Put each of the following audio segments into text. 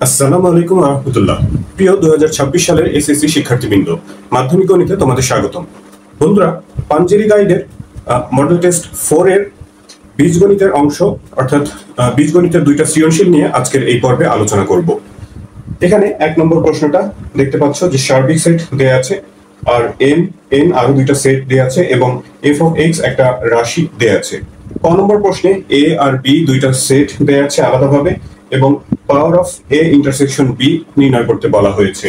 আসসালামু আলাইকুম রহমতুল্লাহ। প্রিয় 2026 সালের এসএসসি শিক্ষার্থীবৃন্দ, মাধ্যমিক গণিতে তোমাদের স্বাগতম। বন্ধুরা, পাঞ্জেরি গাইডের মডেল টেস্ট 4 এর বীজগণিতের অংশ অর্থাৎ বীজগণিতের দুইটা সৃজনশীল নিয়ে আজকের এই পর্বে আলোচনা করব। এখানে 1 নম্বর প্রশ্নটা দেখতে পাচ্ছ যে সার্বিক সেট দেয়া আছে, আর এম এন আরো দুইটা সেট দেয়া আছে এবং এফ অফ এক্স একটা রাশি দেয়া আছে। ক নম্বর প্রশ্নে এ আর বি দুইটা সেট দেয়া আছে আলাদাভাবে এবং power of A intersection B নির্ণয় করতে বলা হয়েছে।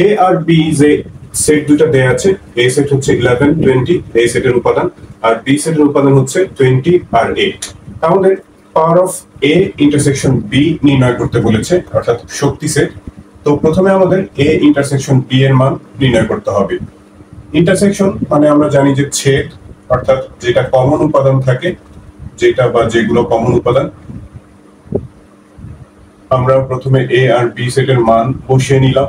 এ আর বি যে সেট দুটো দেয়া আছে, এ সেট হচ্ছে 11 20 এই সেটের উপাদান, আর বি সেটের উপাদান হচ্ছে 20 আর 8। আমাদের power of A intersection B নির্ণয় করতে বলেছে অর্থাৎ শক্তি সেট। তো প্রথমে আমাদের এ ইন্টারসেকশন বি এর মান নির্ণয় করতে হবে। ইন্টারসেকশন মানে আমরা জানি যে ছেদ, অর্থাৎ যেটা কমন উপাদান থাকে, যেটা বা যেগুলো কমন উপাদান। আমরা প্রথমে এ আর বি সেটের মান বসিয়ে নিলাম।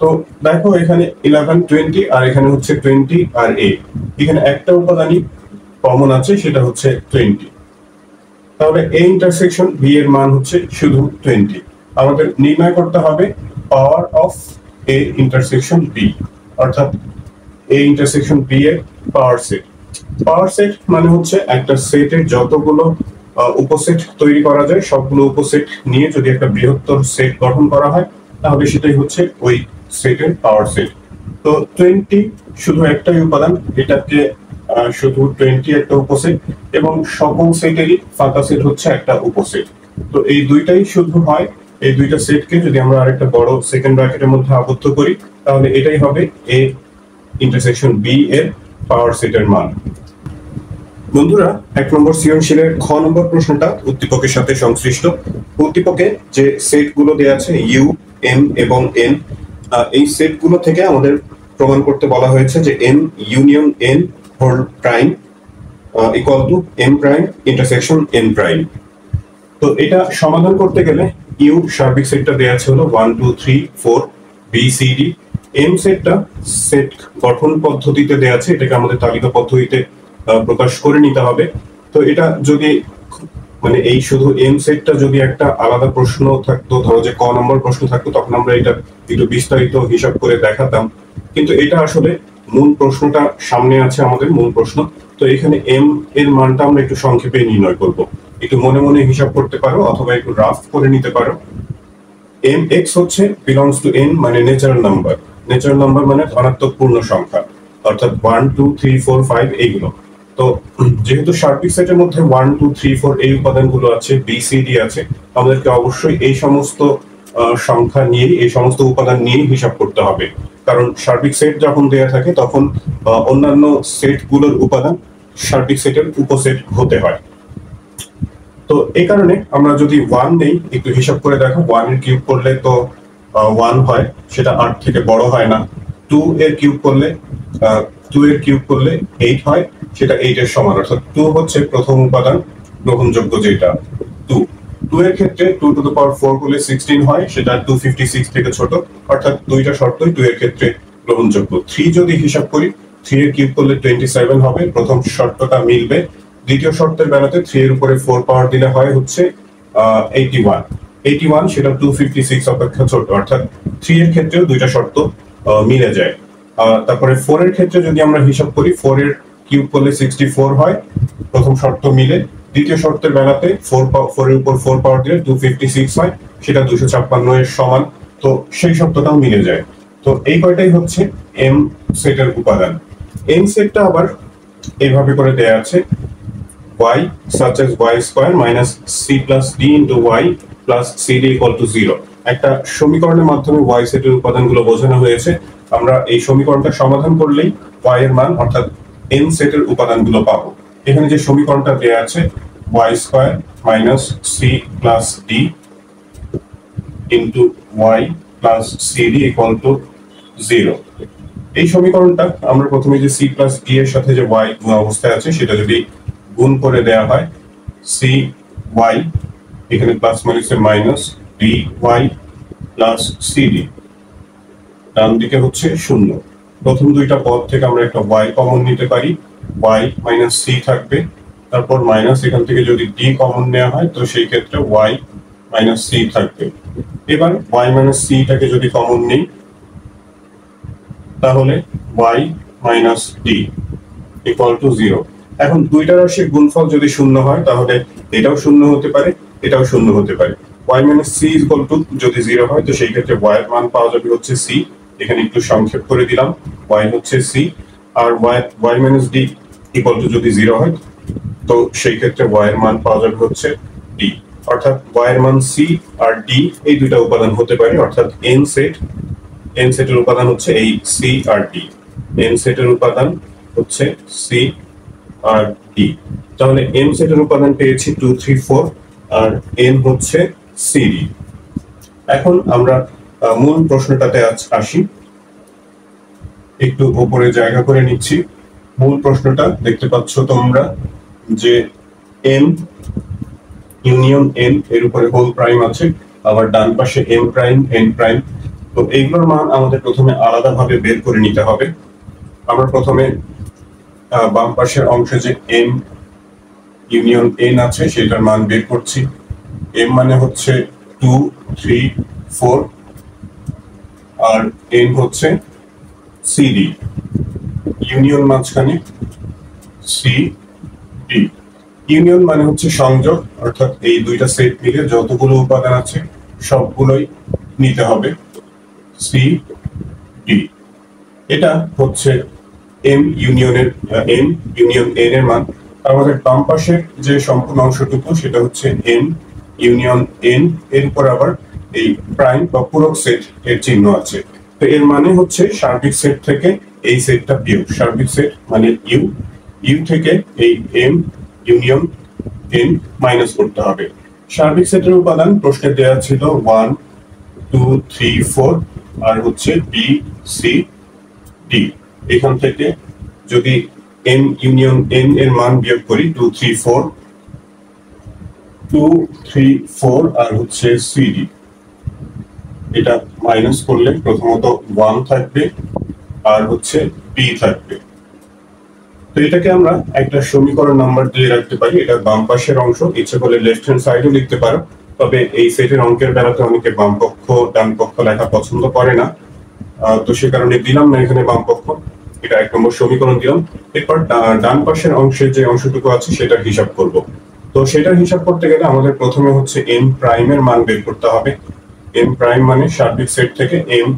তো দেখো এখানে 11 20 আর এখানে হচ্ছে 20 আর এ, এখানে একটা উপাদানই কমন আছে, সেটা হচ্ছে 20। তাহলে এ ইন্টারসেকশন বি এর মান হচ্ছে শুধু 20। আমাদের নির্ণয় করতে হবে power of A intersection B, অর্থাৎ এ ইন্টারসেকশন বি এর পাওয়ার সেট। পাওয়ার সেট মানে হচ্ছে একটা সেটের যতগুলো উপসেট তৈরি করা যায় সবগুলো উপসেট নিয়ে যদি একটা বৃহত্তর সেট গঠন করা হয় তাহলে সেটাই হচ্ছে ওই সেটের পাওয়ার সেট। তো 20 শুধু একটাই উপাদান, এটাকে শুধু 20 একটা উপসেট এবং সকল সেটেরই ফাঁকা সেট হচ্ছে একটা উপসেট। তো এই দুইটাই শুধু হয়, এই দুইটা সেটকে যদি আমরা আরেকটা বড় সেকেন্ড ব্র্যাকেটের মধ্যে আবদ্ধ করি তাহলে এটাই হবে এ ইন্টারসেকশন বি এর পাওয়ার সেটের মান। বন্ধুরা, 1 নম্বর সৃজনশীলের খ নম্বর প্রশ্নটা উদ্দীপকের সাথে সংশ্লিষ্ট। উদ্দীপকে যে সেটগুলো দেয়া আছে ইউ এম এবং এন, এই সেটগুলো থেকে আমাদের প্রমাণ করতে বলা হয়েছে যে M union N whole prime equal to M prime intersection N prime. তো এটা সমাধান করতে গেলে ইউ সার্বিক সেটটা দেয়া আছে হলো 1 2 3 4 বি সি ডি। এম সেটটা সেট গঠন পদ্ধতিতে দেয়া আছে, এটাকে আমাদের তালিকা পদ্ধতিতে প্রকাশ করে নিতে হবে। তো এটা যদি মানে এই শুধু এম সেটটা যদি একটা আলাদা প্রশ্ন থাকতো, ধরো যে ক নম্বর প্রশ্ন থাকতো, তখন আমরা এটা একটু বিস্তারিত হিসাব করে দেখাতাম, কিন্তু এটা আসলে মূল প্রশ্নটা সামনে আছে, আমাদের মূল প্রশ্ন। তো এখানে এম এর মানটা আমরা একটু সংক্ষেপে নির্ণয় করব। একটু মনে মনে হিসাব করতে পারো অথবা একটু রাফ করে নিতে পারো। এম এক্স হচ্ছে বিলংস টু এন মানে ন্যাচারাল নাম্বার। ন্যাচারাল নাম্বার মানে ধনাত্মক পূর্ণ সংখ্যা, অর্থাৎ 1 2 3 4 5 এইগুলো। তো যেহেতু সার্বিক সেটের মধ্যে 1 2 3 4 এই উপাদানগুলো আছে, বি সি ডি আছে, আমাদেরকে অবশ্যই এই সমস্ত সংখ্যা নিয়ে, এই সমস্ত উপাদান নিয়ে হিসাব করতে হবে। কারণ সার্বিক সেট যখন দেয়া থাকে তখন অন্যান্য সেটগুলোর উপাদান সার্বিক সেটের উপসেট হতে হয়। তো এই কারণে আমরা যদি 1 নেই, একটু হিসাব করে দেখো, 1 এর কিউব করলে তো 1 হয়, সেটা 8 থেকে বড় হয় না। 2 এর কিউব করলে 2 এর কিউব করলে 8 হয়, সেটা 8 এর সমান, অর্থাৎ 2 হচ্ছে প্রথম উপাদান গ্রহণযোগ্য, যেটা 2। 2 এর ক্ষেত্রে 2 টু দ্য পাওয়ার 4 করলে 16 হয়, সেটা 256 থেকে ছোট, অর্থাৎ দুইটা শর্তই 2 এর ক্ষেত্রে গ্রহণযোগ্য। 3 যদি হিসাব করি, 3 এর কিউব করলে 27 হবে, প্রথম শর্তটা মিলবে। দ্বিতীয় শর্তের বেলাতে 3 এর উপরে 4 পাওয়ার দিলে হয় হচ্ছে 81। 81 সেটা 256 অপেক্ষা ছোট, অর্থাৎ 3 এর ক্ষেত্রেও দুইটা শর্ত মিলে যায়। তারপরে 4 এর ক্ষেত্রে যদি আমরা হিসাব করি, 4 এর কিউব করলে 64 হয়, প্রথম শর্ত মিলে। দ্বিতীয় শর্তের বেলাতে 4 এর উপর 4 পাওয়ার দিলে 256 হয়, সেটা 256 এর সমান, তো সেই শর্তটাও মিলে যায়। তো এই কয়টাই হচ্ছে এম সেটের উপাদান। এন সেটটা আবার এইভাবে করে দেয়া আছে, y such as y square minus c plus d into y plus cd equal to 0। একটা সমীকরণের মাধ্যমে y সেটের উপাদানগুলো বোঝানো হয়েছে। আমরা এই সমীকরণটা সমাধান করলেই y এর মান অর্থাৎ n সেটের উপাদানগুলো পাবো। এখানে যে সমীকরণটা দেয়া আছে y square minus c plus d into y plus cd equal to 0। এই সমীকরণটা আমরা প্রথমে যে c plus d এর সাথে যে y গুণ অবস্থায় আছে সেটা যদি গুণ করে দেয়া হয়, সি ওয়াই এখানে প্লাস মাইনাসে minus, D Y plus CD, ডান দিকে হচ্ছে 0। প্রথম দুইটা পদ থেকে আমরা একটা ওয়াই কমন নিতে পারি, ওয়াই মাইনাস সি থাকবে, তারপর মাইনাস, এখান থেকে যদি ডি কমন নেওয়া হয় তো সেই ক্ষেত্রে ওয়াই মাইনাস সি থাকবে। এবার ওয়াই মাইনাস সিটাকে যদি কমন নেই তাহলে Y minus D equal to 0। এখন দুইটা রাশির গুণফল যদি শূন্য হয় তাহলে এটাও শূন্য হতে পারে, এটাও শূন্য হতে পারে। Y minus C equal to যদি 0 হয় তো সেই ক্ষেত্রে ওয়াই এর মান পাওয়া যাবে হচ্ছে সি, এখানে একটু সংক্ষেপ করে দিলাম, ওয়াই হচ্ছে সি। আর Y minus D equal to যদি 0 হয় তো সেই ক্ষেত্রে ওয়াই এর মান পাওয়া যাবে হচ্ছে ডি। অর্থাৎ ওয়াই এর মান সি আর ডি এই দুইটা উপাদান হতে পারে, অর্থাৎ এন সেটের উপাদান হচ্ছে এই সি আর ডি। এন সেটের উপাদান হচ্ছে সি আর ডি। তাহলে এন সেটের উপাদান পেয়েছি 2 3 4 আর এন হচ্ছে সিডি। এখন আমরা মূল প্রশ্নটাতে আসি, একটু উপরে জায়গা করে নিচ্ছি। মূল প্রশ্নটা দেখতে পাচ্ছ তোমরা যে এম ইউনিয়ন এন এর উপরে হোল প্রাইম আছে, আবার ডান পাশে এম প্রাইম এন প্রাইম। তো এইগুলোর মান আমাদের প্রথমে আলাদাভাবে বের করে নিতে হবে। আমরা প্রথমে বাম পাশের অংশে যে এম ইউনিয়ন এন আছে সেটার মান বের করছি। এম মানে হচ্ছে 2 3 4 আর এন হচ্ছে সিডি, ইউনিয়ন মাঝখানে সি ডি। ইউনিয়ন মানে হচ্ছে সংযোগ, অর্থাৎ এই দুইটা সেট মিলে যতগুলো উপাদান আছে সবগুলোই নিতে হবে সি ডি। এটা হচ্ছে এম ইউনিয়ন এন এর মান। আমাদের বাম পাশের যে সম্পূর্ণ অংশটুকু সেটা হচ্ছে এম ইউনিয়ন এন, এর উপর আবার এই প্রাইম বা পূরক সেট এর চিহ্ন আছে। তো এর মানে হচ্ছে সার্বিক সেট থেকে এই সেটটা বিয়োগ। সার্বিক সেট মানে ইউ থেকে এই এম ইউনিয়ন এন মাইনাস করতে হবে। সার্বিক সেটের উপাদান প্রশ্নে দেওয়া ছিল 1 2 3 4 আর হচ্ছে বি সি ডি। এখান থেকে যদি এম ইউনিয়ন এন এর মান বিয়োগ করি 2 3 4 আর হচ্ছে সিডি, এটা মাইনাস করলে প্রথমত 1 থাকবে আর হচ্ছে বি থাকবে। তো এটাকে আমরা একটা সমীকরণ নাম্বার দিয়ে রাখতে পারি। এটা বাম পাশের অংশ, ইচ্ছে করলে লেফট হ্যান্ড সাইডও লিখতে পারো, তবে এই সেটের অঙ্কের বেলাতে অনেকে বাম পক্ষ ডান পক্ষ লেখা পছন্দ করে না, তো সে কারণে দিলাম না এখানে বাম পক্ষ, এটা 1 নম্বর সমীকরণ দিলাম। এরপর ডান পাশের অংশের যে অংশটুকু আছে সেটার হিসাব করব। তো সেটার হিসাব করতে গেলে আমাদের প্রথমে হচ্ছে এম প্রাইমের মান বের করতে হবে। এম প্রাইম মানে সার্বিক সেট থেকে এম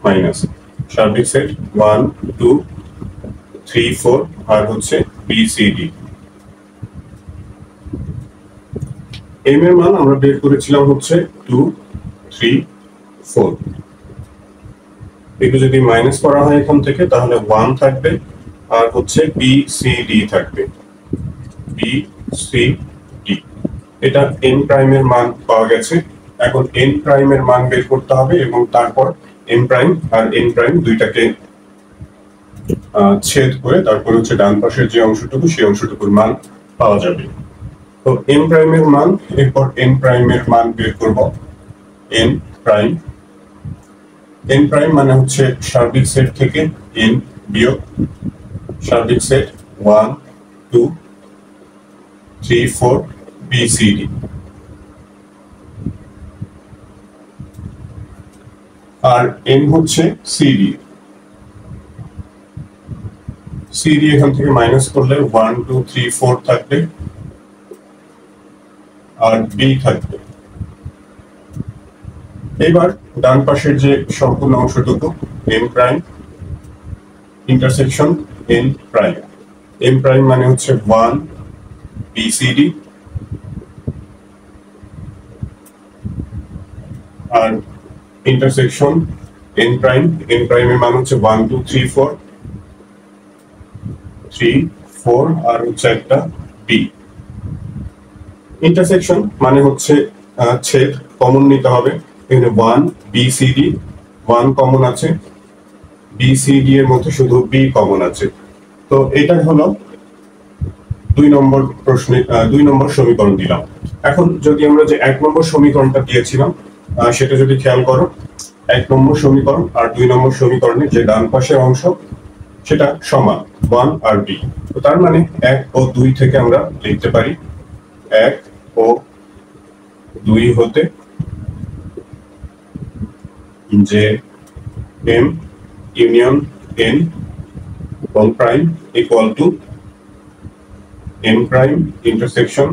মাইনাস সার্বিক সেট 1 2 3 4 আর হচ্ছে বিসিডি। এম এর মান আমরা বের করেছিলাম হচ্ছে 2 3 4। একটু যদি মাইনাস করা হয় এখান থেকে তাহলে 1 থাকবে আর হচ্ছে বি সি ডি থাকবে, বি সি ডি। এটা এন প্রাইমের মান পাওয়া গেছে। এখন এন প্রাইমের মান বের করতে হবে এবং তারপর এন প্রাইম আর এন প্রাইম দুইটাকে ছেদ করে তারপর হচ্ছে ডান পাশের যে অংশটুকু সেই অংশটুকুর মান পাওয়া যাবে। তো এন প্রাইমের মান, এরপর এন প্রাইমের মান বের করব। এন প্রাইম, এন প্রাইম মানে হচ্ছে সার্বিক সেট থেকে এন বিয়োগ সার্বিক সেট 1 2 3 4 বিসিডি। আর এন হচ্ছে সিডি, সিডি এখান থেকে মাইনাস করলে 1 2 3 4 থাকবে আর বি থাকবে। এবার ডান পাশের যে সম্পূর্ণ অংশটুকু M prime intersection N prime, M prime মানে হচ্ছে 1 বিসিডি আর ইন্টারসেকশন এন প্রাইমের মান হচ্ছে 1 2 3 4 3 4 আর হচ্ছে একটা বি। ইন্টারসেকশন মানে হচ্ছে ছেদ, কমন নিতে হবে। এখানে 1 বিসিডি 1 কমন আছে, বিসিডি এর মধ্যে শুধু বি কমন আছে। তো এটা হলো 2 নম্বর প্রশ্নে 2 নম্বর সমীকরণ দিলাম। এখন যদি আমরা যে 1 নম্বর সমীকরণটা দিয়েছিলাম সেটা যদি খেয়াল করো, 1 নম্বর সমীকরণ আর 2 নম্বর সমীকরণের যে ডান পাশের অংশ সেটা সমান 1 আর বি। তো তার মানে 1 ও 2 থেকে আমরা লিখতে পারি 1 ও 2 হতে যে m ইউনিয়ন n এবং prime equal two n prime intersection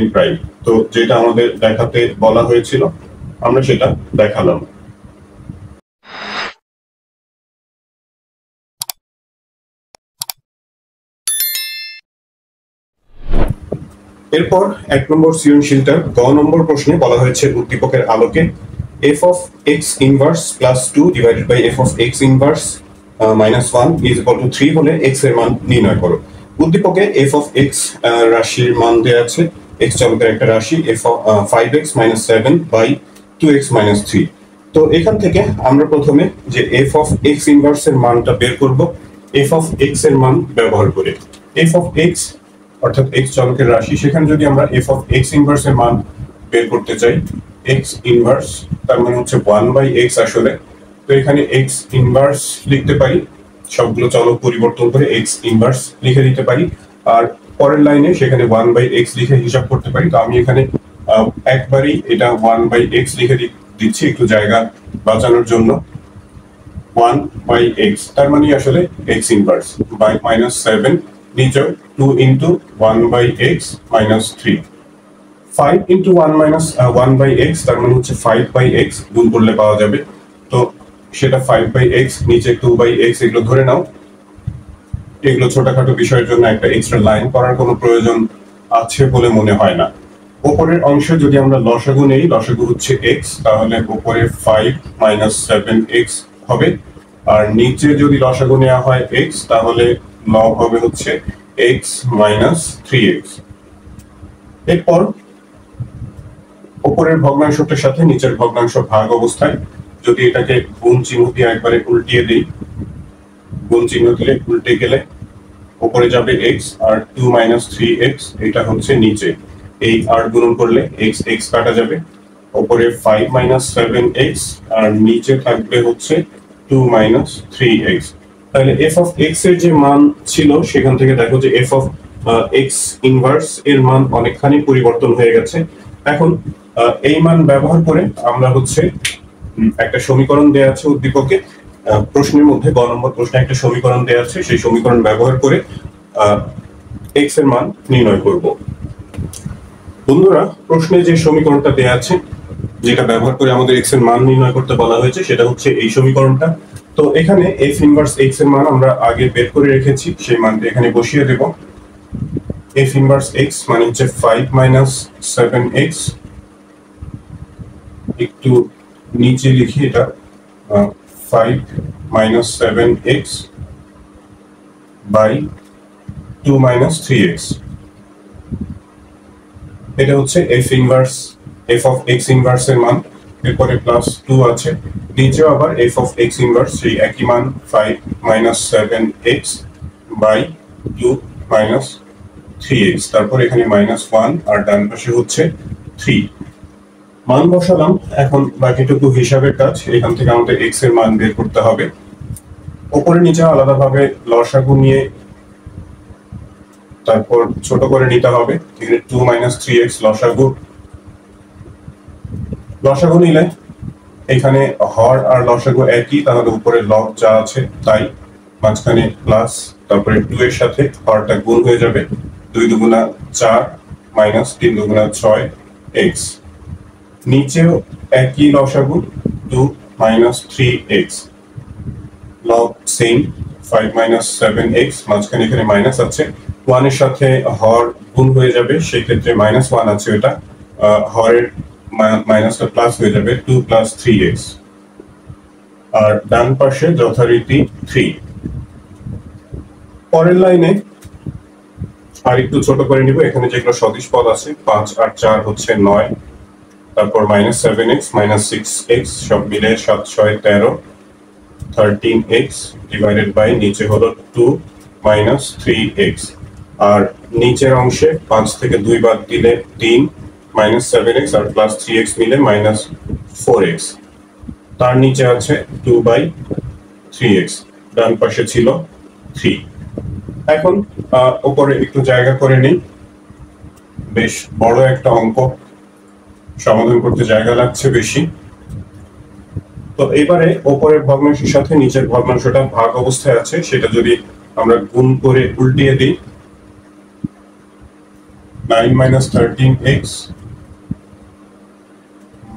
n prime. তো যেটা আমাদের দেখাতে বলা হয়েছিল আমরা সেটা দেখালাম। এরপর 1 নম্বর সৃজনশীলটার গ নম্বর প্রশ্নে বলা হয়েছে উদ্দীপকের আলোকে f of x inverse plus 2 divided by f of x inverse minus 1 is equal to 3 হলে x এর মান নির্ণয় করো। উদ্দীপকে f of x রাশির মান দেওয়া আছে, x চলকের একটা রাশি f of 5x minus 7 by 2x minus 3। তো এখান থেকে আমরা প্রথমে যে f of x inverse এর মানটা বের করব f of x এর মান ব্যবহার করে। f of x অর্থাৎ x চলকের রাশি, সেখানে যদি আমরা f of x inverse এর মান বের করতে চাই, x inverse তার মানে হচ্ছে 1/x আসলে। তো এখানে x inverse লিখতে পারি, সবগুলো চলক পরিবর্তন করে x inverse লিখে দিতে পারি, আর পরের লাইনে সেখানে 1/x লিখে হিসাব করতে পারি। তো আমি এখানে একবারই এটা 1/x লিখে দিচ্ছি একটু জায়গা বাঁচানোর জন্য। 1/x তার মানে আসলে x inverse by -7 নিচে 2 into 1/x minus 3। 5 into 1/x তার মানে হচ্ছে 5/x গুণ করলে পাওয়া যাবে। তো সেটা 5/x নিচে 2/x এগুলো ধরে নাও। এগুলো ছোটখাটো বিষয়ের জন্য একটা এক্সট্রা লাইন করার কোনো প্রয়োজন আছে বলে মনে হয় না। উপরের অংশে যদি আমরা লসাগু নেই, লসাগু হচ্ছে x, তাহলে উপরে 5 - 7x হবে, আর নিচে যদি লসাগু নেওয়া হয় x তাহলে লব হবে হচ্ছে x - 3x। এরপর উপরের ভগ্নাংশটার সাথে নিচের ভগ্নাংশ ভাগ অবস্থায় যদি এটাকে গুণ চিহ্ন দিয়ে একবারে উল্টিয়ে দিই, গুণ চিহ্ন দিলে উল্টে গেলে উপরে যাবে x আর 2 - 3x, এটা হচ্ছে নিচে। এই 8 গুণন করলে x x কাটা যাবে, উপরে 5 - 7x আর নিচে থাকবে হচ্ছে 2 - 3x। তাহলে f of x এর যে মান ছিল সেখান থেকে দেখো যে f of x ইনভার্স এর মান অনেকখানি পরিবর্তন হয়ে গেছে। এখন এই মান ব্যবহার করে আমরা হচ্ছে একটা সমীকরণ দেয়া আছে উদ্দীপকে, প্রশ্নের মধ্যে গ নম্বর প্রশ্নে একটা সমীকরণ দেয়া আছে, সেই সমীকরণ ব্যবহার করে x এর মান নির্ণয় করব। বন্ধুরা, প্রশ্নে যে সমীকরণটা দেয়া আছে যেটা ব্যবহার করে আমাদের x এর মান নির্ণয় করতে বলা হয়েছে সেটা হচ্ছে এই সমীকরণটা। তো এখানে f ইনভার্স x এর মান আমরা আগে বের করে রেখেছি, সেই মানটা এখানে বসিয়ে দেব। f ইনভার্স x মানে হচ্ছে 5 - 7x, একটু নিচে লিখি এটা 5 - 7x by 2 - 3x। এটা হচ্ছে f inverse f of x inverse এর মান। এরপরে প্লাস 2 আছে, নিচেও আবার f of x ইনভার্স সেই একই মান 5 - 7x by 2 - 3x, তারপর এখানে -1 আর ডান পাশে হচ্ছে 3। মান বসালাম, এখন বাকিটুকু হিসাবের কাজ। এখান থেকে আমাদের x এর মান বের করতে হবে। উপরে নিচে আলাদাভাবে লসাগু নিয়ে তারপর ছোট করে নিতে হবে। এখানে 2 - 3x লসাগু নিলে এখানে হর আর লসাগু একই, তাহলে উপরে লব যা আছে তাই, মাঝখানে প্লাস, তারপরে 2 এর সাথে হরটা গুণ হয়ে যাবে, 2 দুগুণা 4 মাইনাস 3 দুগুণা 6x। নিচেও একই লসাগু 2 - 3x, লব সেম 5 - 7x, মাঝখানে এখানে মাইনাস আছে, 1 এর সাথে হর গুণ হয়ে যাবে, সেই ক্ষেত্রে -1 আছে, ওটা হরের মাইনাসটা প্লাস হয়ে যাবে 2 + 3x, আর ডান পাশে যথারীতি 3। পরের লাইনে আর একটু ছোট করে নিব, এখানে যেগুলো সদিশ পদ আছে 5 আর 4 হচ্ছে 9, তারপর -7x -6x সব মিলে 7 × 6 = 13, 13x ডিভাইডেড বাই নিচে হলো 2 - 3x, আর নিচের অংশে 5 থেকে 2 বাদ দিলে 3, -7x আর +3x মিলে -4x, তার নিচে আছে 2/3x, ডান পাশে ছিল 3। এখন উপরে একটু জায়গা করে নিই, বেশ বড় একটা অঙ্ক। সমাধান করতে জায়গা লাগছে বেশি। তো এবারে উপরের ভগ্নাংশের সাথে নিচের ভগ্নাংশটা ভাগ অবস্থায় আছে, সেটা যদি আমরা গুণ করে উল্টিয়ে দিই, 9 - 13x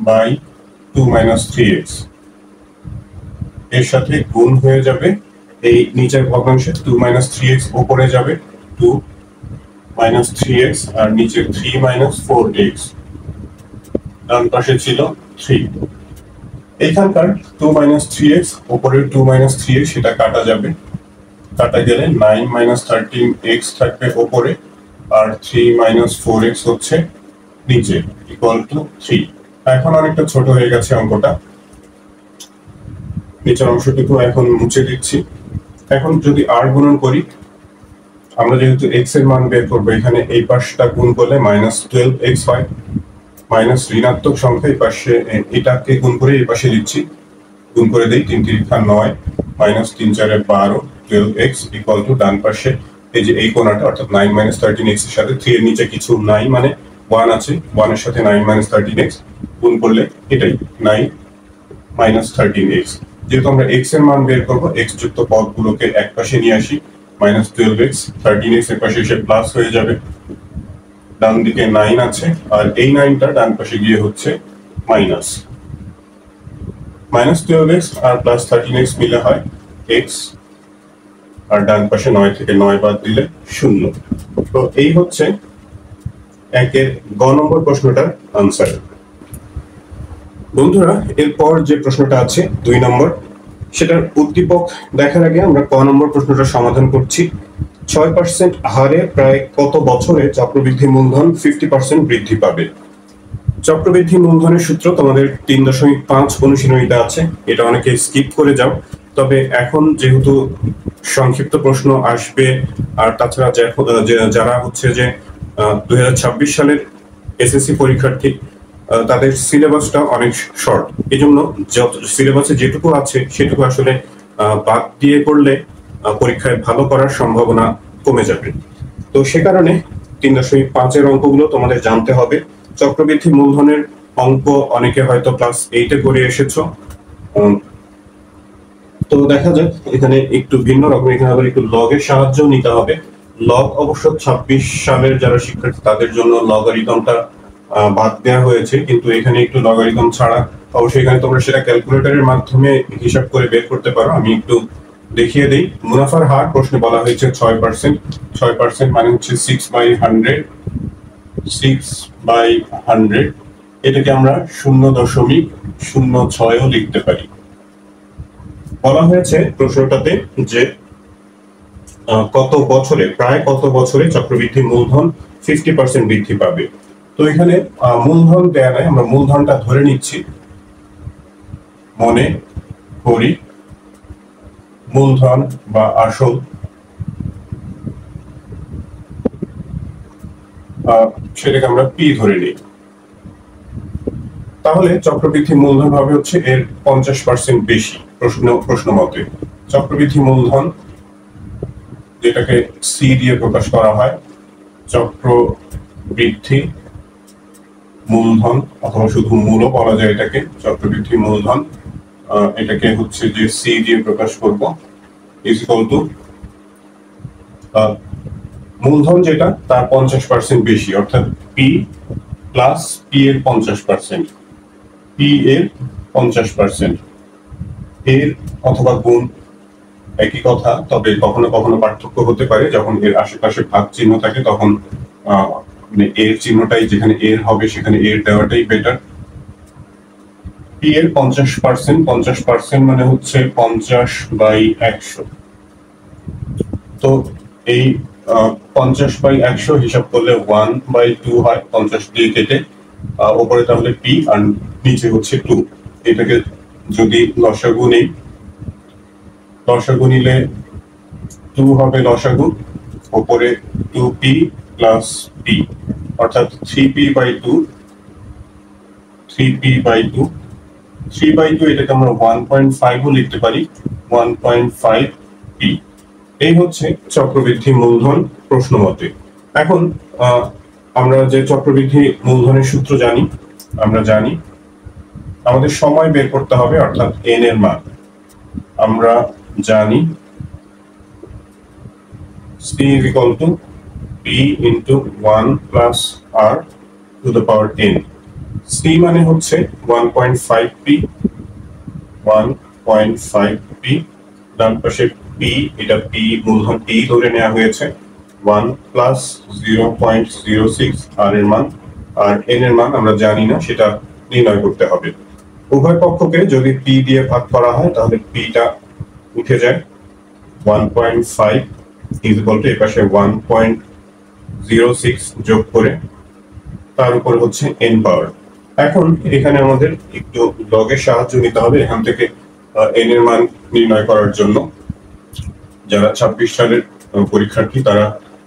বাই 2 - 3x এর সাথে গুণ হয়ে যাবে এই নিচের ভগ্নাংশে 2 - 3x উপরে যাবে 2 - 3x আর নিচে 3 - 4x, ডান পাশে ছিল 3। এখানকার 2 - 3x উপরের 2 - 3x সেটা কাটা যাবে, কাটা গেলে 9 - 13x থাকবে উপরে আর 3 - 4x হচ্ছে নিচে, ইকুয়াল টু 3। এখন অনেকটা ছোট হয়ে গেছে অঙ্কটা, নিচের অংশটুকু এখন মুছে দিচ্ছি। এখন যদি r গুণন করি, আমরা যেহেতু x এর মান বের করবো, এখানে এই পাশটা গুণ করলে -12x হয়, মাইনাস ঋণাত্মক সংখ্যা এই পাশে, এটাকে গুণ করে এই পাশে দিচ্ছি, গুণ করে দেই 3 × 9 -3 × 4 = 12, 12x ইকুয়াল টু ডান পাশে এই যে এই কোণাটা অর্থাৎ 9 - 13x এর সাথে 3 এর নিচে কিছু নাই, মানে 1 আছে, 1 এর সাথে 9 - 13x গুণ করলে এটাই 9 - 13x। যেহেতু আমরা x এর মান বের করব, x যুক্ত পদগুলোকে এক পাশে নিয়ে আসি, -12x 13x এর পাশে এসে প্লাস হয়ে যাবে, ডান দিকে 9 আছে আর এই 9টা ডান পাশে গিয়ে হচ্ছে মাইনাস, -12x আর +13x মিলে হয় x, আর ডান পাশে 9 থেকে 9 বাদ দিলে 0। তো এই হচ্ছে একের গ নম্বর প্রশ্নটার আনসার। বন্ধুরা, এরপর যে প্রশ্নটা আছে 2 নম্বর, সেটার উদ্দীপক দেখার আগে আমরা ক নম্বর প্রশ্নটা সমাধান করছি। 6% হারে প্রায় কত বছরে চক্রবৃদ্ধি মূলধন 50% বৃদ্ধি পাবে? চক্রবৃদ্ধি মূলধনের সূত্র তোমাদের 3.5 অনুশীলনীতে আছে, এটা অনেকে স্কিপ করে যাও। তবে এখন যেহেতু সংক্ষিপ্ত প্রশ্ন আসবে, আর তাছাড়া যারা হচ্ছে যে 2026 সালের এসএসসি পরীক্ষার্থী, তাদের সিলেবাসটা অনেক শর্ট, এই জন্য সিলেবাসে যেটুকু আছে সেটুকু আসলে বাদ দিয়ে করলে পরীক্ষায় ভালো করার সম্ভাবনা কমে যাবে। তো সে কারণে 3.5 অঙ্কগুলো তোমাদের জানতে হবে। চক্রবৃদ্ধি মূলধনের অঙ্ক অনেকে হয়তো ক্লাস 8-এ করে এসেছো, তো দেখা যাক এখানে একটু ভিন্ন রকম, এখানে আবার একটু লগের সাহায্য নিতে হবে। লগ অবশ্য 26 সালের যারা শিক্ষার্থী তাদের জন্য লগারিদমটা বাদ দেওয়া হয়েছে, কিন্তু এখানে একটু লগারিদম ছাড়া, অবশ্যই এখানে তোমরা সেটা ক্যালকুলেটরের মাধ্যমে হিসাব করে বের করতে পারো। আমি একটু দেখিয়ে দেই। মুনাফার হার প্রশ্নে বলা হয়েছে 6%, 6% মানে হচ্ছে 6/100, 6/100, এটাকে আমরা 0.06ও লিখতে পারি। বলা হয়েছে প্রশ্নটাতে যে কত বছরে, প্রায় কত বছরে চক্রবৃদ্ধি মূলধন 50% বৃদ্ধি পাবে। তো এখানে মূলধন দেয়া নাই, আমরা মূলধনটা ধরে নিচ্ছি, মনে করি মূলধন বা আসল, সেটাকে আমরা পি ধরে নিই। তাহলে চক্রবৃদ্ধি মূলধন হবে হচ্ছে এর 50% বেশি। প্রশ্ন মতে চক্রবৃদ্ধি মূলধন, যেটাকে সি দিয়ে প্রকাশ করা হয়, চক্রবৃদ্ধি মূলধন অথবা শুধু মূলও বলা যায় এটাকে, চক্রবৃদ্ধি মূলধন, এটাকে হচ্ছে যে সি দিয়ে প্রকাশ করব, ইজ ইকুয়াল টু মূলধন যেটা তার 50% বেশি, অর্থাৎ পি প্লাস পি এর 50%, পি এর 50%, এর অথবা গুণ একই কথা, তবে কখনো কখনো পার্থক্য হতে পারে। যখন এর আশেপাশে ভাগ চিহ্ন থাকে তখন এর চিহ্নটাই, যেখানে এর হবে সেখানে এর দেওয়াটাই বেটার। পি এর 50%, 50% মানে হচ্ছে 50/100। তো এই 50/100 হিসাব করলে 1/2 হয়, 50 দিয়ে কেটে, উপরে তাহলে পি আর নিচে হচ্ছে 2। এটাকে যদি লসাগু নেই, লসাগু নিলে 2 হবে লসাগু, উপরে 2p প্লাস p, অর্থাৎ 3p/2, 3p/2, 3/2 এটাকে আমরা 1.5ও লিখতে পারি, 1.5p। এই হচ্ছে চক্রবৃদ্ধি মূলধন প্রশ্ন মতে। এখন আমরা যে চক্রবৃদ্ধি মূলধনের সূত্র জানি, আমরা জানি আমাদের সময় বের করতে হবে, অর্থাৎ n এর মান আমরা জানি c is equal to p into 1 plus r to the power n। c মানে হচ্ছে 1.5p 1.5p, ডান পাশে p, এটা p মূলধন p ধরে নেওয়া হয়েছে, 1 প্লাস 0.06 r এর মান, আর n এর মান আমরা জানি না, সেটা নির্ণয় করতে হবে। উভয় পক্ষকে যদি p দিয়ে ভাগ করা হয় তাহলে p টা উঠে যায়, 1.5 is equal to এই পাশে 1.06 যোগ করে তার উপর হচ্ছে n পাওয়ার। এখন এখানে আমাদের একটু লগের সাহায্য নিতে হবে এখান থেকে n এর মান নির্ণয় করার জন্য। যারা 26 সালের পরীক্ষার্থী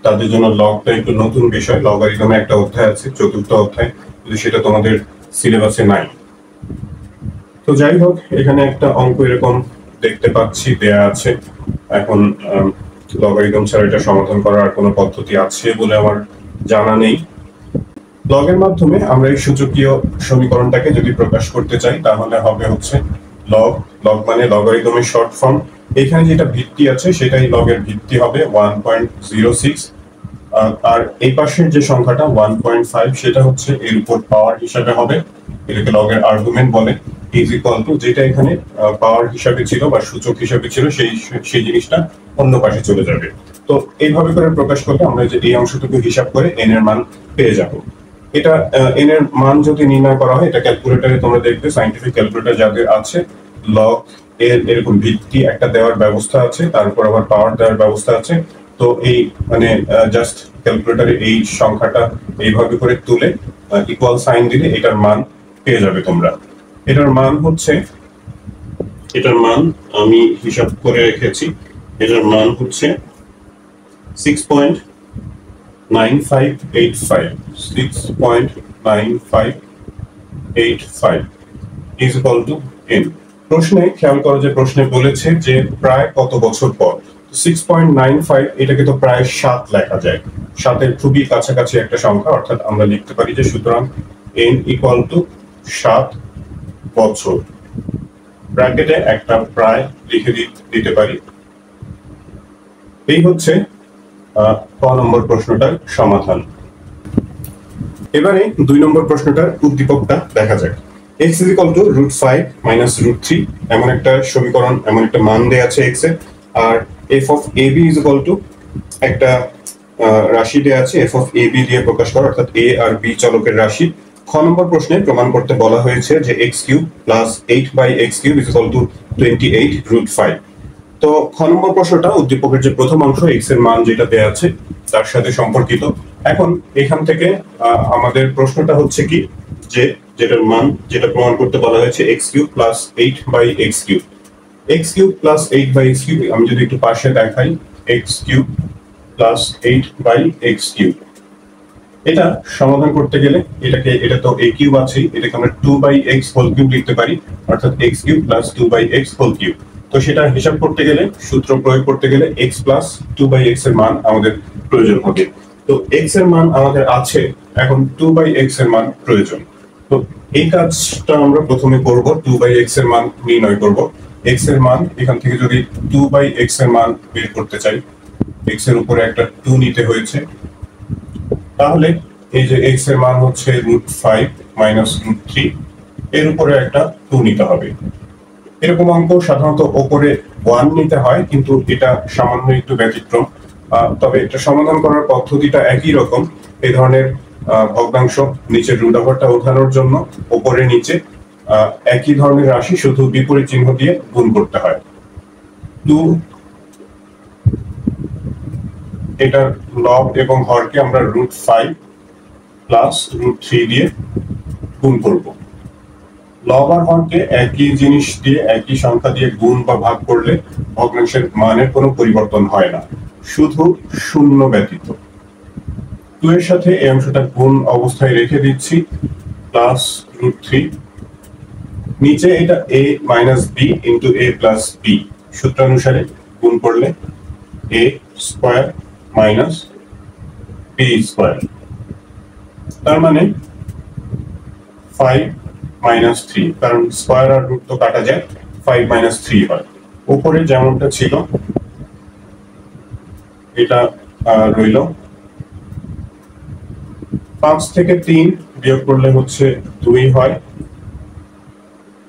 তাদের জন্য লগটা একটু নতুন বিষয়। লগারিদমে একটা অধ্যায় আছে, চতুর্থ অধ্যায়, কিন্তু সেটা তোমাদের সিলেবাসে নাই। তো যাই হোক, এখানে একটা অঙ্ক এরকম দেখতে পাচ্ছি দেয়া আছে। এখন লগারিদম ছাড়া এটা সমাধান করার কোনো পদ্ধতি আছে বলে আমার জানা নেই। লগের মাধ্যমে আমরা এই সূচকীয় সমীকরণটাকে যদি প্রকাশ করতে চাই তাহলে হবে হচ্ছে লগ। লগ মানে লগারিদমের শর্ট ফর্ম। এখানে যেটা ভিত্তি আছে সেটাই লগের ভিত্তি হবে 1.06, আর এই পাশের যে সংখ্যাটা 1.5 সেটা হচ্ছে এর উপর পাওয়ার হিসাবে হবে, এটাকে লগের আর্গুমেন্ট বলে। ইজ ইকুয়াল টু যেটা এখানে পাওয়ার হিসাবে ছিল বা সূচক হিসাবে ছিল সেই জিনিসটা অন্য পাশে চলে যাবে। তো এইভাবে করে প্রকাশ করলে আমরা যে এই অংশটুকু হিসাব করে n এর মান পেয়ে যাব। এটা n এর মান যদি নির্ণয় করা হয়, এটা ক্যালকুলেটরে তোমরা দেখবে, সায়েন্টিফিক ক্যালকুলেটর যাদের আছে, লগ এর এরকম ভিত্তি একটা দেওয়ার ব্যবস্থা আছে, তারপর আবার পাওয়ার দেওয়ার ব্যবস্থা আছে। তো এই মানে জাস্ট ক্যালকুলেটরে এই সংখ্যাটা এইভাবে করে তুলে ইকুয়াল সাইন দিলে এটার মান পেয়ে যাবে তোমরা। এটার মান আমি হিসাব করে রেখেছি, এটার মান হচ্ছে 6.9585 is equal to n। প্রশ্নে খেয়াল করো যে প্রশ্নে বলেছে যে প্রায় কত বছর পর। 6.95 এটাকে তো প্রায় 7 লেখা যায়, 7 খুবই কাছাকাছি একটা সংখ্যা, অর্থাৎ আমরা লিখতে পারি যে সুতরাং n equal to 7 বছর। ব্র্যাকেটে একটা প্রায় লিখে দিতে পারি। এই হচ্ছে ক নম্বর প্রশ্নটার সমাধান। এবারে 2 নম্বর প্রশ্নটার উদ্দীপকটা দেখা যাক। x is equal to √5 minus √3 এমন একটা সমীকরণ, এমন একটা মান দেয়া আছে x এর, আর f of ab is equal to একটা রাশি দেয়া আছে, f of ab দিয়ে প্রকাশ করা, অর্থাৎ a আর b চলকের রাশি। খ নম্বর প্রশ্নে প্রমাণ করতে বলা হয়েছে যে x³ plus 8/x³ is equal to 28√5। তো খ নম্বর প্রশ্নটা উদ্দীপকের যে প্রথম অংশ x এর মান যেটা দেয়া আছে তার সাথে সম্পর্কিত। এখন এখান থেকে আমাদের প্রশ্নটা হচ্ছে কি, যে যেটার মান যেটা প্রমাণ করতে বলা হয়েছে x³ plus 8/x³। x³ plus 8/x³ আমি যদি একটু পাশে দেখাই, x³ plus 8/x³ এটা সমাধান করতে গেলে এটা তো a³ আছে, এটাকে আমরা 2/x whole cube লিখতে পারি, অর্থাৎ x³ plus 2/x whole cube। তো সেটা হিসাব করতে গেলে, সূত্র প্রয়োগ করতে গেলে x plus 2/x এর মান আমাদের প্রয়োজন হবে। তো x এর মান আমাদের আছে, এখন 2/x এর মান প্রয়োজন। তো এই কাজটা আমরা প্রথমে করব, 2/x এর মান নির্ণয় করব। x এর মান এখান থেকে যদি 2/x এর মান বের করতে চাই, x এর উপরে একটা 2 নিতে হয়েছে, তাহলে এই যে x এর মান হচ্ছে √5 minus √3, এর উপরে একটা 2 নিতে হবে। এরকম অঙ্ক সাধারণত উপরে 1 নিতে হয়, কিন্তু এটা সামান্য একটু ব্যতিক্রম। তবে এটা সমাধান করার পদ্ধতিটা একই রকম। এই ধরনের ভগ্নাংশ নিচের রুট ওভারটা ওঠানোর জন্য উপরে নিচে একই ধরনের রাশি, শুধু বিপরীত চিহ্ন দিয়ে গুণ করতে হয়। 2 এটার লব এবং হরকে আমরা √5 প্লাস √3 দিয়ে গুণ করব। লব আর হরকে একই জিনিস দিয়ে, একই সংখ্যা দিয়ে গুণ বা ভাগ করলে ভগ্নাংশের মানের কোনো পরিবর্তন হয় না, শুধু শূন্য ব্যতীত। 2 এর সাথে এই অংশটা গুণ অবস্থায় রেখে দিচ্ছি, প্লাস √3, নিচে এটা a minus b into a plus b সূত্রানুসারে গুণ করলে a square minus b square, তার মানে 5 মাইনাস 3, কারণ স্কয়ার আর রুট তো কাটা যায়, 5 মাইনাস 3 হয়। উপরে যেমনটা ছিল এটা রইল। 5 থেকে 3 বিয়োগ করলে হচ্ছে 2 হয়,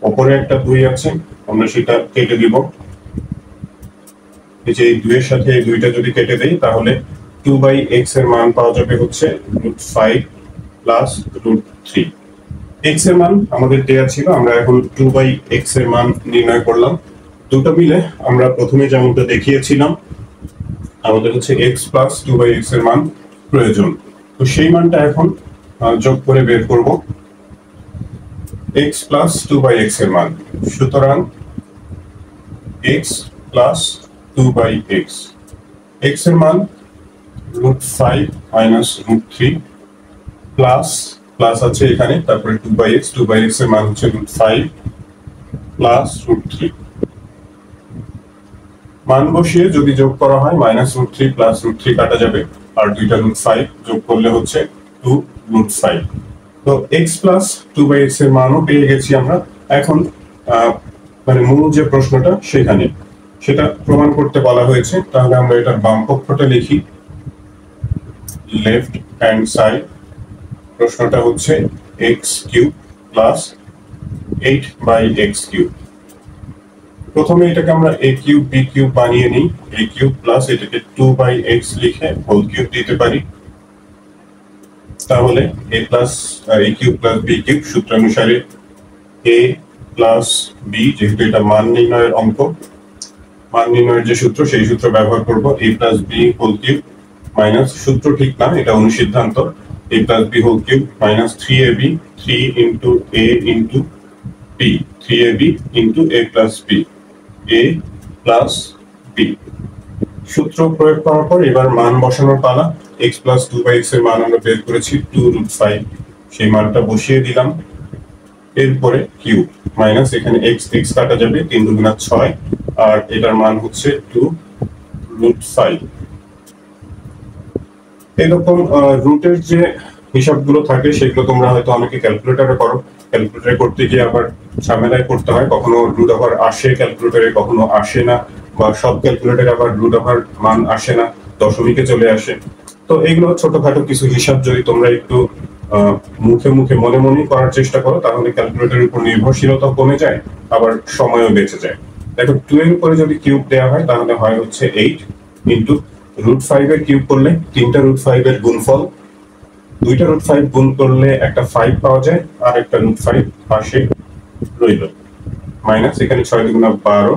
উপরে একটা 2 আছে, আমরা সেটা কেটে দিব। এই যে 2 এর সাথে এই 2টা যদি কেটে দেই তাহলে 2/x এর মান পাওয়া যাবে হচ্ছে √5 প্লাস √3। x এর মান আমাদের দেয়া ছিল, আমরা এখন 2/x এর মান নির্ণয় করলাম। দুটো মিলে আমরা প্রথমে যেমনটা দেখিয়েছিলাম আমাদের হচ্ছে x প্লাস 2/x এর মান প্রয়োজন। তো সেই মানটা এখন যোগ করে বের করব x প্লাস 2/x এর মান। সুতরাং x প্লাস 2/x, x এর মান √5 মাইনাস √3 প্লাস প্লাস আছে এখানে, তারপরে 2/x এর মান হচ্ছে √5 প্লাস √3। মান বসিয়ে যদি যোগ করা হয় মাইনাস √3 প্লাস √3 কাটা যাবে, আর দুইটা √5 যোগ করলে হচ্ছে 2√5। তো x প্লাস 2/x এর মানও পেয়ে গেছি আমরা। এখন মানে মূল যে প্রশ্নটা সেখানে সেটা প্রমাণ করতে বলা হয়েছে। তাহলে আমরা এটার বাম পক্ষটা লিখি, লেফট হ্যান্ড সাইড। প্রশ্নটা হচ্ছে x³ প্লাস 8/x³। প্রথমে এটাকে আমরা a³ b³ বানিয়ে নিই। a³ প্লাস এটাকে 2/x লিখে হোল কিউব দিতে পারি, তাহলে a plus a³ plus b³ সূত্রানুসারে a plus b, যেহেতু এটা মান নির্ণয়ের অঙ্ক, মান নির্ণয়ের যে সূত্র সেই সূত্র ব্যবহার করব। a plus b whole cube minus, সূত্র ঠিক না, এটা অনুসিদ্ধান্ত, a plus b whole cube minus 3ab, 3 into a into b, 3ab into a plus b, a plus b। সূত্র প্রয়োগ করার পর এবার মান বসানোর পালা। x প্লাস 2/x এর মান আমরা বের করেছি 2√5, সেই মানটা বসিয়ে দিলাম। এরপরে কিউব মাইনাস এখানে x x কাটা যাবে, 3 দুগুণা 6, আর এটার মান হচ্ছে 2√5। এরকম রুটের যে হিসাবগুলো থাকে সেগুলো তোমরা হয়তো অনেকে ক্যালকুলেটরে করো, ক্যালকুলেটরে করতে গিয়ে আবার ঝামেলায় পড়তে হয়, কখনো রুট ওভার আসে ক্যালকুলেটরে, কখনো আসে না, বা সব ক্যালকুলেটরে আবার রুট ওভার মান আসে না, দশমিকে চলে আসে। তো এগুলো ছোটখাটো কিছু হিসাব যদি তোমরা একটু মুখে মুখে মনে মনে করার চেষ্টা করো তাহলে ক্যালকুলেটরের উপর নির্ভরশীলতা কমে যায়, আবার সময়ও বেঁচে যায়। দেখো 12 করে যদি কিউব দেওয়া হয় তাহলে হয় হচ্ছে 8 ইন্টু √5 এর কিউব করলে 3টা √5 এর গুণফল, 2টা √5 গুণ করলে একটা 5 পাওয়া যায়, আর একটা √5 পাশে রইল, মাইনাস এখানে 6 দুগুণা 12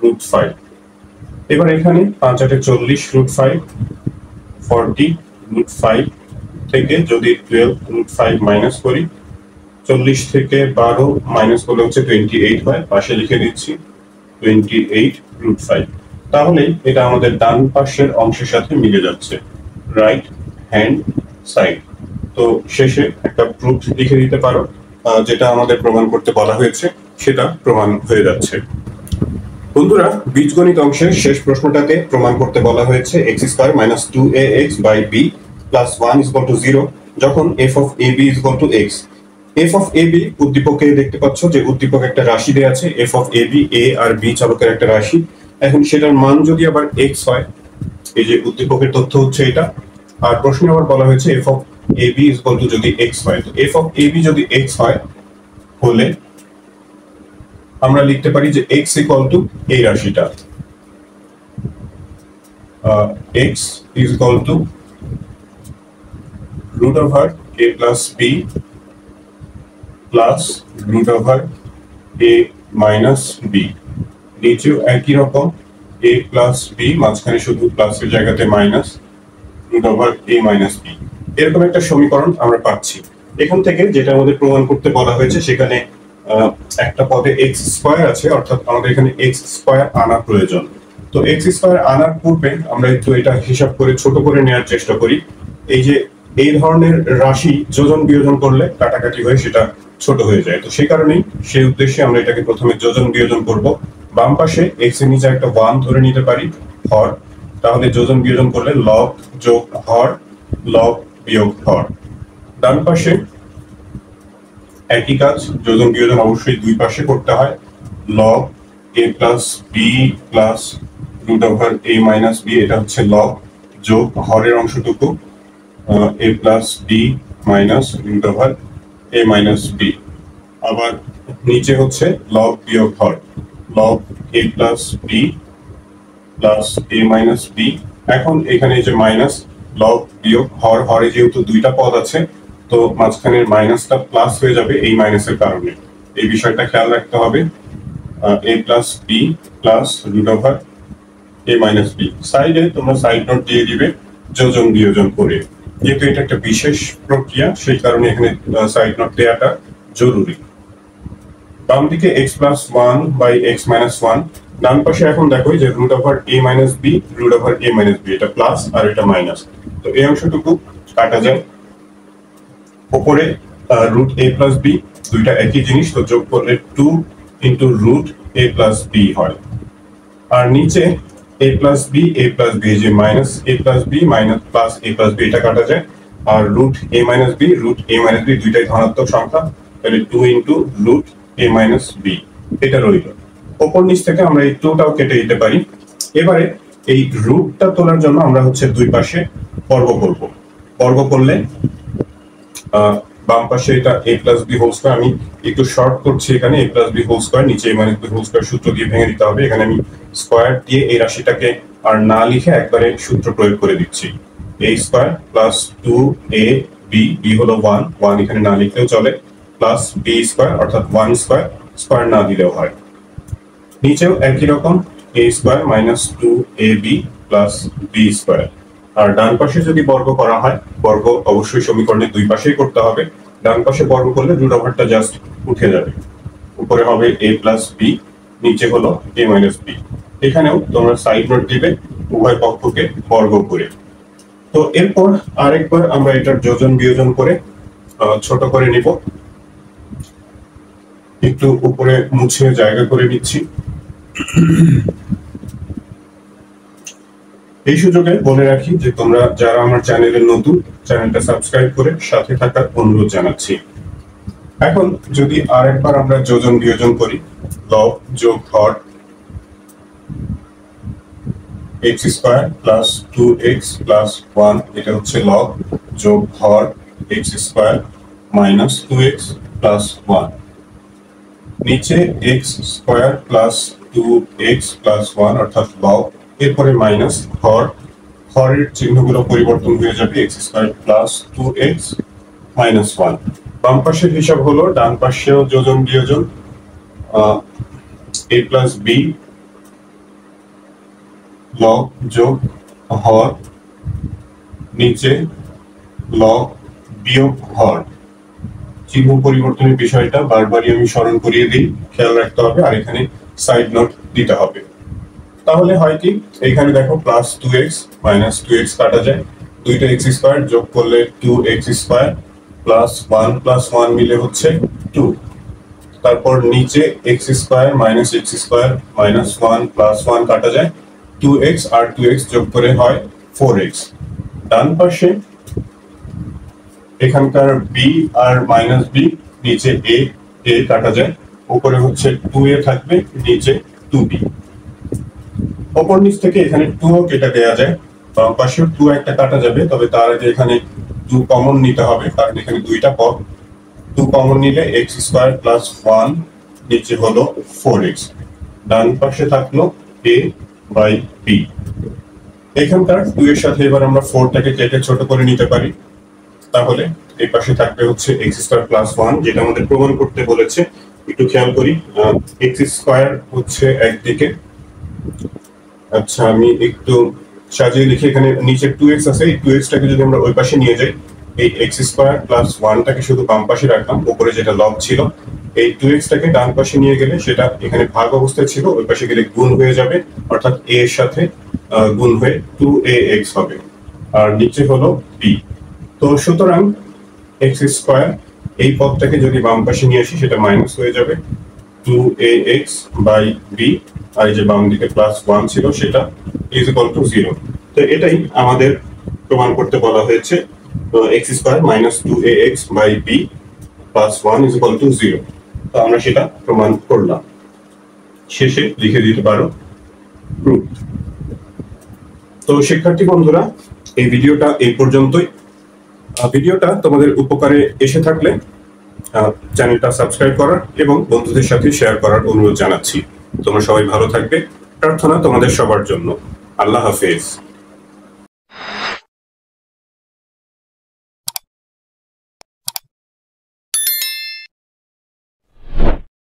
√5। এবার এখানে 5 8 40 √5, 40 √5 থেকে যদি 12 √5 মাইনাস করি, 40 থেকে 12 মাইনাস করলে হচ্ছে 28 হয়, পাশে লিখে দিচ্ছি 28 √5। তাহলে এটা আমাদের ডান পাশের অংশের সাথে মিলে যাচ্ছে, রাইট হ্যান্ড সাইড। তো শেষে একটা প্রুফ লিখে দিতে পারো, যেটা আমাদের প্রমাণ করতে বলা হয়েছে সেটা প্রমাণ হয়ে যাচ্ছে। বন্ধুরা, বীজগণিত অংশের শেষ প্রশ্নটাকে প্রমাণ করতে বলা হয়েছে x² মাইনাস 2ax/b প্লাস 1 = 0 যখন f of ab = x। f of ab উদ্দীপকে দেখতে পাচ্ছ যে উদ্দীপক একটা রাশি দেয়া আছে, f of ab a R b চলকের একটা রাশি। এখন সেটার মান যদি আবার x হয়, এই যে উদ্দীপকের তথ্য হচ্ছে এটা, আর প্রশ্নে আবার বলা হয়েছে f of ab = যদি x হয়, তো f of ab যদি x হয় হলে আমরা লিখতে পারি যে x = এই রাশিটা, x = √a plus b plus √a minus b। নিচেও একই রকম a plus b, মাঝখানে শুধু প্লাসের জায়গাতে মাইনাস, √a minus b। এরকম একটা সমীকরণ আমরা পাচ্ছি। এখান থেকে যেটা আমাদের প্রমাণ করতে বলা হয়েছে সেখানে একটা পদে x² আছে, অর্থাৎ আমাদের এখানে x² আনা প্রয়োজন। তো x² আনার পূর্বে আমরা একটু এটা হিসাব করে ছোট করে নেওয়ার চেষ্টা করি। এই যে এই ধরনের রাশি যোজন বিয়োজন করলে কাটাকাটি হয়ে সেটা ছোট হয়ে যায়, তো সেই কারণেই সেই উদ্দেশ্যে আমরা এটাকে প্রথমে যোজন বিয়োজন করব। বাম পাশে x এর নিচে একটা 1 ধরে নিতে পারি হর, তাহলে যোজন বিয়োজন করলে লব যোগ হর, লব বিয়োগ হর। ডান পাশে একই কাজ, যোজন বিয়োজন অবশ্যই দুই পাশে করতে হয়। Log a plus B plus root over a minus B, এটা হচ্ছে লগ, যোগ হরের অংশটুকু a plus B minus root over a minus B. আবার নিচে হচ্ছে লগ বিয়োগ হর, log a plus B plus a minus B. এখন এখানে যে মাইনাস, লগ বিয়োগ হর, হরে যেহেতু দুইটা পদ আছে তো মাঝখানের মাইনাসটা প্লাস হয়ে যাবে এই মাইনাসের কারণে, এই বিষয়টা খেয়াল রাখতে হবে। a plus B plus root over a minus B. সাইডে তোমরা সাইড নোট দিয়ে দিবে যোজন বিয়োজন করে, যেহেতু এটা একটা বিশেষ প্রক্রিয়া সেই কারণে এখানে সাইড নোট দেওয়াটা জরুরি। বাম দিকে x plus one by X minus one, ডান পাশে এখন দেখো যে root over a minus B, root over a minus B, এটা প্লাস আর এটা মাইনাস, তো এই অংশটুকু কাটা যায়। উপরে রুট a প্লাস বি, দুইটা একই জিনিস, তো যোগ করলে 2 into root a plus B হয়। আর নিচে a plus B, a plus B, যে minus a plus B minus plus a plus B, এটা কাটা যায়। আর root a minus B, root a minus B দুইটাই ধনাত্মক সংখ্যা, তাহলে 2 into root a minus B, এটা রইল। ওপর নিচ থেকে আমরা এই 2টাও কেটে দিতে পারি। এবারে এই রুটটা তোলার জন্য আমরা হচ্ছে দুই পাশে বর্গ করব। বর্গ করলে বাম পাশে এটা a plus B whole square, আমি একটু শর্ট করছি এখানে, a plus B whole square নিচে a minus B whole square সূত্র দিয়ে ভেঙে দিতে হবে। এখানে আমি স্কয়ার দিয়ে এই রাশিটাকে আর না লিখে একবারে সূত্র প্রয়োগ করে দিচ্ছি। a square plus 2ab, b হলো 1, 1 এখানে না লিখলেও চলে, প্লাস b স্কয়ার অর্থাৎ 1 স্কয়ার, স্কয়ার না দিলেও হয়। নিচেও একই রকম a square minus 2ab plus b square. আর ডান পাশে যদি বর্গ করা হয়, বর্গ অবশ্যই সমীকরণের দুই পাশেই করতে হবে। ডান পাশে বর্গ করলে রুট ওভারটা জাস্ট উঠে যাবে, উপরে হবে a প্লাস বি, নিচে হলো a মাইনাস বি। এখানেও তোমরা সাইড নোট দিবে উভয় পক্ষকে বর্গ করে। তো এরপর আরেকবার আমরা এটার যোজন বিয়োজন করে ছোট করে নিব। একটু উপরে মুছে জায়গা করে নিচ্ছি। এই সুযোগে বলে রাখি যে তোমরা যারা আমার চ্যানেলে নতুন, চ্যানেলটা সাবস্ক্রাইব করে সাথে থাকার অনুরোধ জানাচ্ছি। এখন যদি আরেকবার আমরা যোজন বিয়োজন করি, লব যোগ হর x square plus 2x plus 1, এটা হচ্ছে লব যোগ হর x square minus 2x plus 1, নিচে x square plus 2x plus 1 অর্থাৎ লব, এরপরে মাইনাস হর, হরের চিহ্নগুলো পরিবর্তন হয়ে যাবে, x square plus 2x minus 1। বাম পাশের হিসাব হলো ডান পাশেও যোজন বিয়োজন, a প্লাস বি লগ যোগ হর, নিচে লগ বিয়োগ হর। চিহ্ন পরিবর্তনের বিষয়টা বারবারই আমি স্মরণ করিয়ে দিই, খেয়াল রাখতে হবে, আর এখানে সাইড নোট দিতে হবে। তাহলে হয় কি, এখানে দেখো প্লাস 2x মাইনাস 2x কাটা যায়, দুইটা x স্কয়ার যোগ করলে 2x স্কয়ার প্লাস 1 মিলে হচ্ছে 2। তারপর নিচে x square minus x square minus 1 plus 1 কাটা যায়, 2x আর 2x যোগ করে হয় 4x। ডান পাশে এখানকার b আর মাইনাস b, নিচে a কাটা যায়, উপরে হচ্ছে 2a থাকবে, নিচে 2b। অপর নিচ থেকে এখানে 2 কেটে দেওয়া যায়, বাম পাশেও 2 একটা কাটা যাবে, তবে তার আগে এখানে 2 কমন নিতে হবে, কারণ এখানে দুইটা পদ। 2 কমন নিলে x স্কয়ার প্লাস 1, নিচে হলো 4x, ডান পাশে থাকলো a বাই b। এখানকার 2 এর সাথে এবার আমরা 4টাকে কেটে ছোট করে নিতে পারি, তাহলে এই পাশে থাকবে হচ্ছে x স্কয়ার প্লাস 1, যেটা আমাদের প্রমাণ করতে বলেছে। একটু খেয়াল করি, x স্কয়ার হচ্ছে একদিকে, আচ্ছা আমি একটু সাজিয়ে লিখি, এখানে নিচে 2x আছে, এই 2x টাকে যদি আমরা ওই পাশে নিয়ে যাই, এই x স্কয়ার প্লাস 1টাকে শুধু বাম পাশে রাখলাম, উপরে যেটা লব ছিল, এই 2x টাকে ডান পাশে নিয়ে গেলে সেটা এখানে ভাগ অবস্থায় ছিল, ওই পাশে গেলে গুণ হয়ে যাবে, অর্থাৎ a এর সাথে গুণ হয়ে 2ax হবে, আর নিচে হলো b। তো সুতরাং x স্কয়ার এই পদটাকে যদি বাম পাশে নিয়ে আসি সেটা মাইনাস হয়ে যাবে 2ax বাই b, আর এই যে বাম দিকে প্লাস 1 ছিল সেটা ইজ ইকুয়াল টু 0। তো এটাই আমাদের প্রমাণ করতে বলা হয়েছে, x square minus 2ax by b plus 1 is equal to 0। তো আমরা সেটা প্রমাণ করলাম। শেষে লিখে দিতে পারো প্রুফ। তো শিক্ষার্থী বন্ধুরা, এই ভিডিওটা এই পর্যন্তই। ভিডিওটা তোমাদের উপকারে এসে থাকলে চ্যানেলটা সাবস্ক্রাইব করার এবং বন্ধুদের সাথে শেয়ার করার অনুরোধ জানাচ্ছি। তোমরা সবাই ভালো থাকবে, প্রার্থনা তোমাদের সবার জন্য। আল্লাহ হাফেজ।